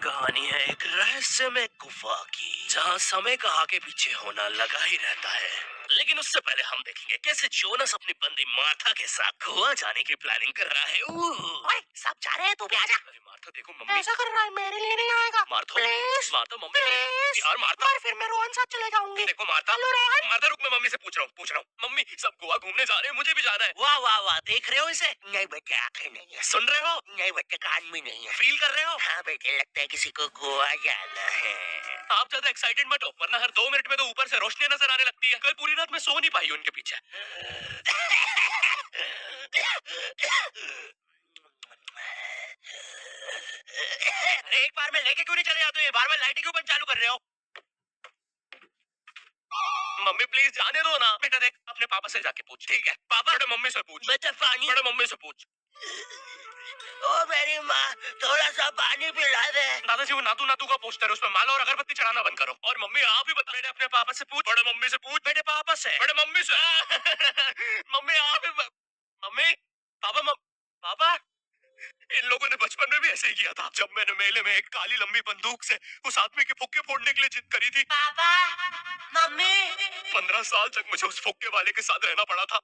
कहानी है एक रहस्यमय गुफा की, जहाँ समय का आगे पीछे होना लगा ही रहता है। लेकिन उससे पहले हम देखेंगे कैसे जोनस अपनी बंदी मार्था के साथ गोवा जाने की प्लानिंग कर रहा है। ओए, सब जा रहे हैं, तू भी आजा। अरे मार्था देखो, मम्मी ऐसा कर रहा है, मेरे लिए नहीं आएगा। Martha please Martha mummy please यार मार्था। और फिर मैं रोहन साथ चले जाऊंगी। देखो मार्था, हेलो रोहन। मार्था रुक, मैं मम्मी से पूछ रहा हूँ। मम्मी सब गोवा घूमने जा रहे हैं, मुझे भी जाना है। वाह वाह वाह, देख रहे हो इसे? नहीं बेटे, आंखें नहीं है। सुन रहे हो? नहीं बेटे, कान भी नहीं है। फील कर रहे हो? हाँ बेटे, लगता है किसी को गोवा जाना है। आप ज्यादा एक्साइटेड मत हो, वरना हर 2 मिनट में तो ऊपर से रोशनी नजर आने लगती है। कल पूरी रात मैं सो नहीं पाई उनके पीछे। अरे एक बार में लेके क्यों नहीं चले जाते हो? बार बार लाइट क्यों बंद चालू कर रहे हो? मम्मी प्लीज जाने दो ना। बेटा देख, अपने पापा से जाके पूछ। ठीक है पापा, बड़े मम्मी से पूछ। बेटा पानी। बड़े मम्मी से पूछ। ओ मेरी माँ, थोड़ा सा पानी पिला दे। दादाजी वो नातू नातू का पोस्टर है, उसमें माला और अगरबत्ती चढ़ाना बंद करो। और मम्मी आप ही बता। बेटे अपने पापा से पूछ। बड़े मम्मी से पूछ। बेटे पापा से। बड़े मम्मी से। मम्मी आप ही मम्मी पापा पापा इन लोगों ने बचपन में भी ऐसे ही किया था, जब मैंने मेले में एक काली लंबी बंदूक से उस आदमी के फुक्के फोड़ने के लिए जिद करी थी। पापा, मम्मी। 15 साल तक मुझे उस फुक्के वाले के साथ रहना पड़ा था।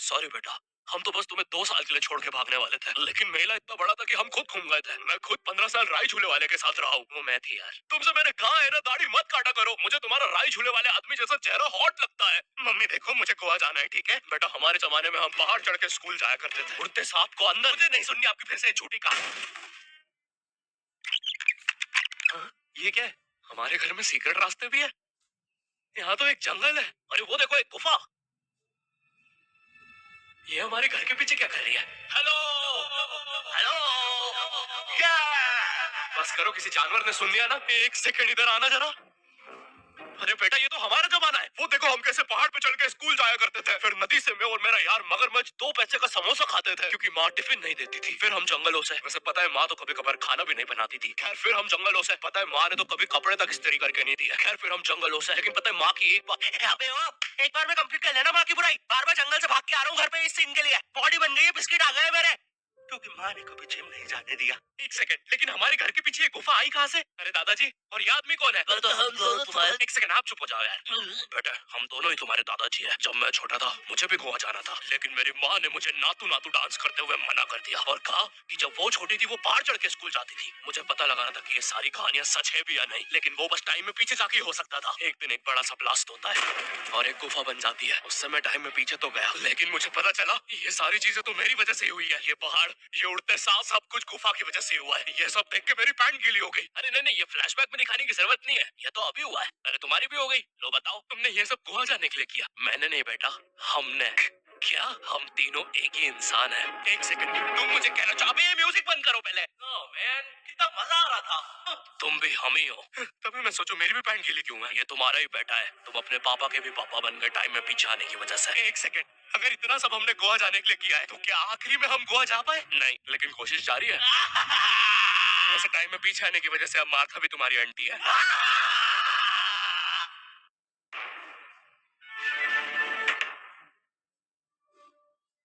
सॉरी बेटा, हम तो बस तुम्हें 2 साल के लिए छोड़ के भागने वाले थे, लेकिन मेला इतना बड़ा था कि हम खुद घूम गए थे। मैं खुद 15 साल राई झूले वाले के साथ रहा हूँ। वो मैं थी यार। तुमसे मैंने कहा है ना, दाढ़ी मत काटा करो। मुझे तुम्हारा राई झूले वाले आदमी जैसा चेहरा हॉट लगता है। मम्मी देखो, मुझे गोवा जाना है, ठीक है बेटा। हमारे जमाने में हम पहाड़ चढ़ के स्कूल जाया करते थे, उड़ते सांप को अंदर। मुझे नहीं सुननी आपकी फिर से झूठी कहानी। हाँ, ये क्या है? हमारे घर में सीक्रेट रास्ते भी है। यहाँ तो एक जंगल है। अरे वो देखो, एक गुफा। ये हमारे घर के पीछे क्या कर रही है? हेलो हेलो, क्या? बस करो, किसी जानवर ने सुन लिया ना। 1 सेकंड इधर आना जरा। अरे बेटा, ये तो हमारा जमाना है। वो देखो, हम कैसे पहाड़ पे चढ़ के स्कूल जाया करते थे। फिर नदी से मैं और मेरा यार मगरमच्छ 2 पैसे का समोसा खाते थे, क्योंकि माँ टिफिन नहीं देती थी। फिर हम जंगलों से, वैसे पता है माँ तो कभी कभार खाना भी नहीं बनाती थी। खैर फिर हम जंगलों से, पता है माँ ने तो कभी कपड़े तक इस्त्री करके नहीं दिया। खैर फिर हम जंगलों से, लेकिन पता है माँ की एक बात। अबे ओ, एक बार में कंप्लीट कर लेना माँ की बुराई। बार बार जंगल से भाग के आ रहा हूँ घर पे इस सीन के लिए। बॉडी बन गई है, बिस्किट आ गए मेरे, क्योंकि माँ ने कभी जिम नहीं जाने दिया। 1 सेकंड, लेकिन हमारे घर के पीछे ये गुफा आई कहाँ से? अरे दादाजी, और ये आदमी कौन है? तो हम दोनों तुम्हारे। 1 सेकंड, आप चुप हो जाओ यार। बेटा हम दोनों ही तुम्हारे दादाजी हैं। जब मैं छोटा था मुझे भी गोवा जाना था, लेकिन मेरी माँ ने मुझे नातू नातू डांस करते हुए मना कर दिया और कहा कि जब वो छोटी थी वो पहाड़ चढ़ के स्कूल जाती थी। मुझे पता लगाना था कि ये सारी कहानियां सच है भी या नहीं, लेकिन वो बस टाइम में पीछे जाके हो सकता था। एक दिन एक बड़ा सा ब्लास्ट होता है और एक गुफा बन जाती है। उससे मैं टाइम में पीछे तो गया, लेकिन मुझे पता चला ये सारी चीजें तो मेरी वजह से हुई है। ये पहाड़, ये उड़ते सांप, सब कुछ गुफा की वजह से हुआ है। ये सब देख के मेरी पैंट गीली हो गई। अरे नहीं नहीं, ये फ्लैशबैक में दिखाने की जरूरत नहीं है, ये तो अभी हुआ है। अरे तुम्हारी भी हो गई। लो बताओ, तुमने ये सब गोवा जाने के लिए किया? मैंने नहीं बेटा, हमने। क्या? हम तीनों एक ही इंसान हैं। 1 सेकंड, तुम मुझे कहना चाहो? अबे म्यूजिक बंद करो पहले। मैन, कितना मजा आ रहा था। तुम भी हम ही हो। तभी मैं सोचूं मेरी भी पैंट गीली क्यों है। ये तुम्हारा ही बेटा है, तुम अपने पापा के भी पापा बन गए टाइम में पीछे आने की वजह से। 1 सेकंड, अगर इतना सब हमने गोवा जाने के लिए किया है, तो क्या आखिरी में हम गोवा जा पाए? नहीं, लेकिन कोशिश जारी है। वैसे टाइम में पीछे आने की वजह से अब मार्था भी तुम्हारी आंटी है।